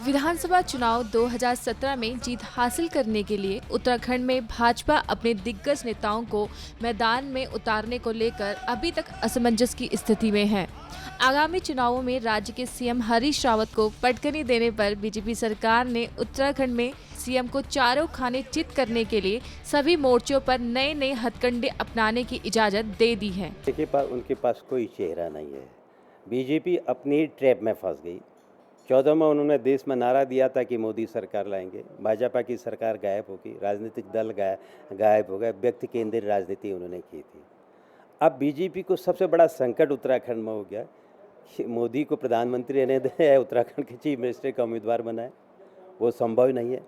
विधानसभा चुनाव 2017 में जीत हासिल करने के लिए उत्तराखंड में भाजपा अपने दिग्गज नेताओं को मैदान में उतारने को लेकर अभी तक असमंजस की स्थिति में है। आगामी चुनावों में राज्य के सीएम हरीश रावत को पटकनी देने पर बीजेपी सरकार ने उत्तराखंड में सीएम को चारों खाने चित करने के लिए सभी मोर्चों पर नए नए हथकंडे अपनाने की इजाजत दे दी है। उनके पास कोई चेहरा नहीं है। बीजेपी अपनी ट्रैप में फंस गई। 14 में उन्होंने देश में नारा दिया था कि मोदी सरकार लाएंगे। भाजपा की सरकार गायब होगी, राजनीतिक दल गायब हो गए, व्यक्ति केंद्रित राजनीति उन्होंने की थी। अब बीजेपी को सबसे बड़ा संकट उत्तराखंड में हो गया कि मोदी को प्रधानमंत्री रहने दें, उत्तराखंड के चीफ मिनिस्टर का उम्मीदवार बनाए, वो संभव नहीं है।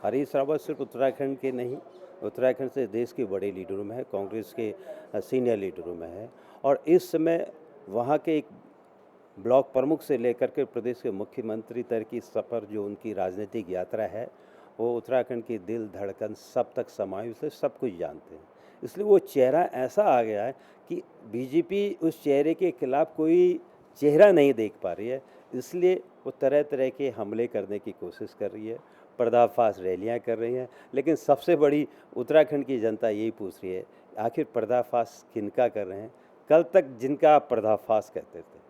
हरीश रावत सिर्फ उत्तराखंड के नहीं, उत्तराखंड से देश के बड़े लीडरों में है, कांग्रेस के सीनियर लीडरों में है। और इस समय वहाँ के एक ब्लॉक प्रमुख से लेकर के प्रदेश के मुख्यमंत्री तक की सफ़र जो उनकी राजनीतिक यात्रा है, वो उत्तराखंड की दिल धड़कन सब तक समायुक्त है, सब कुछ जानते हैं। इसलिए वो चेहरा ऐसा आ गया है कि बीजेपी उस चेहरे के खिलाफ कोई चेहरा नहीं देख पा रही है। इसलिए वो तरह तरह के हमले करने की कोशिश कर रही है, पर्दाफाश रैलियां कर रही हैं। लेकिन सबसे बड़ी उत्तराखंड की जनता यही पूछ रही है, आखिर पर्दाफाश किनका कर रहे हैं? कल तक जिनका आप पर्दाफाश कहते थे,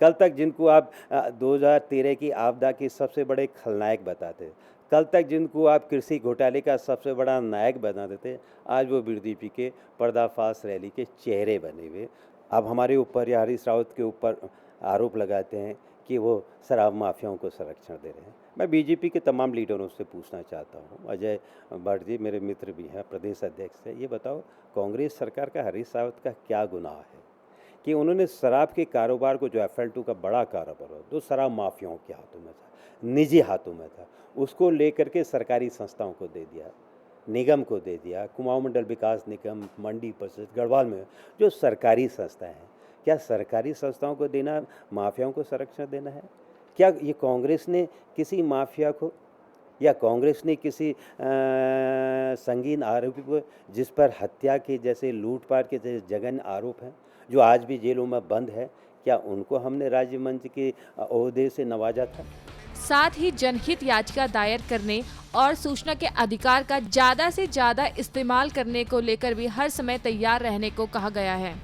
कल तक जिनको आप 2013 की आपदा के सबसे बड़े खलनायक बताते, कल तक जिनको आप कृषि घोटाले का सबसे बड़ा नायक बनाते थे, आज वो बीजेपी के पर्दाफाश रैली के चेहरे बने हुए। अब हमारे ऊपर या हरीश रावत के ऊपर आरोप लगाते हैं कि वो शराब माफियाओं को संरक्षण दे रहे हैं। मैं बीजेपी के तमाम लीडरों से पूछना चाहता हूँ, अजय भट्ट जी मेरे मित्र भी हैं, प्रदेश अध्यक्ष है, ये बताओ कांग्रेस सरकार का हरीश रावत का क्या गुनाह है कि उन्होंने शराब के कारोबार को, जो FL2 का बड़ा कारोबार हो, जो शराब माफियाओं के हाथों में था, निजी हाथों में था, उसको लेकर के सरकारी संस्थाओं को दे दिया, निगम को दे दिया। कुमाऊं मंडल विकास निगम, मंडी परिषद, गढ़वाल में जो सरकारी संस्थाएं हैं, क्या सरकारी संस्थाओं को देना माफियाओं को संरक्षण देना है? क्या ये कांग्रेस ने किसी माफिया को या कांग्रेस ने किसी संगीन आरोपी को, जिस पर हत्या के जैसे, लूटपाट के जैसे जघन्य आरोप हैं, जो आज भी जेलों में बंद है, क्या उनको हमने राज्य मंच के ओहदे से नवाजा था? साथ ही जनहित याचिका दायर करने और सूचना के अधिकार का ज्यादा से ज्यादा इस्तेमाल करने को लेकर भी हर समय तैयार रहने को कहा गया है।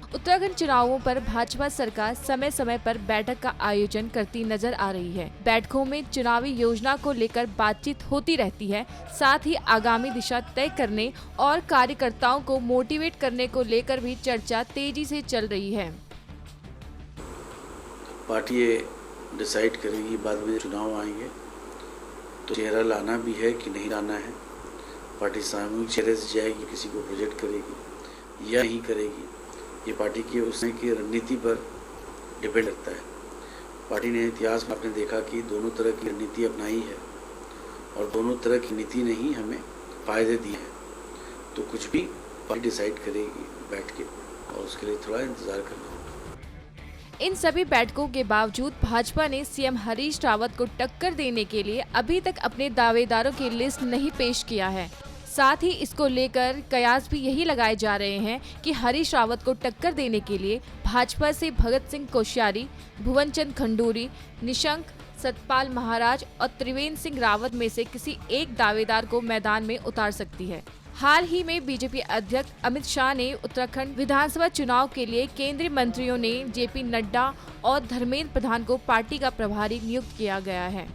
उत्तराखंड चुनावों पर भाजपा सरकार समय समय पर बैठक का आयोजन करती नजर आ रही है। बैठकों में चुनावी योजना को लेकर बातचीत होती रहती है। साथ ही आगामी दिशा तय करने और कार्यकर्ताओं को मोटिवेट करने को लेकर भी चर्चा तेजी से चल रही है। पार्टी ये डिसाइड करेगी, बाद में चुनाव आएंगे तो चेहरा लाना भी है कि नहीं लाना है। पार्टी सामूहिक चेहरे से जाएगी, किसी को प्रोजेक्ट करेगी या नहीं करेगी, ये पार्टी की उसने की रणनीति पर डिपेंड करता है। पार्टी ने इतिहास में आपने देखा कि दोनों तरह की रणनीति अपनाई है और दोनों तरह की नीति ने ही हमें फायदे दिए हैं। तो कुछ भी पार्टी डिसाइड करेगी बैठ के, और उसके लिए थोड़ा इंतजार करना होगा। इन सभी बैठकों के बावजूद भाजपा ने सीएम हरीश रावत को टक्कर देने के लिए अभी तक अपने दावेदारों की लिस्ट नहीं पेश किया है। साथ ही इसको लेकर कयास भी यही लगाए जा रहे हैं कि हरीश रावत को टक्कर देने के लिए भाजपा से भगत सिंह कोश्यारी, भुवन चंद खंडूरी, निशंक, सतपाल महाराज और त्रिवेंद्र सिंह रावत में से किसी एक दावेदार को मैदान में उतार सकती है। हाल ही में बीजेपी अध्यक्ष अमित शाह ने उत्तराखंड विधानसभा चुनाव के लिए केंद्रीय मंत्रियों ने JP नड्डा और धर्मेंद्र प्रधान को पार्टी का प्रभारी नियुक्त किया गया है।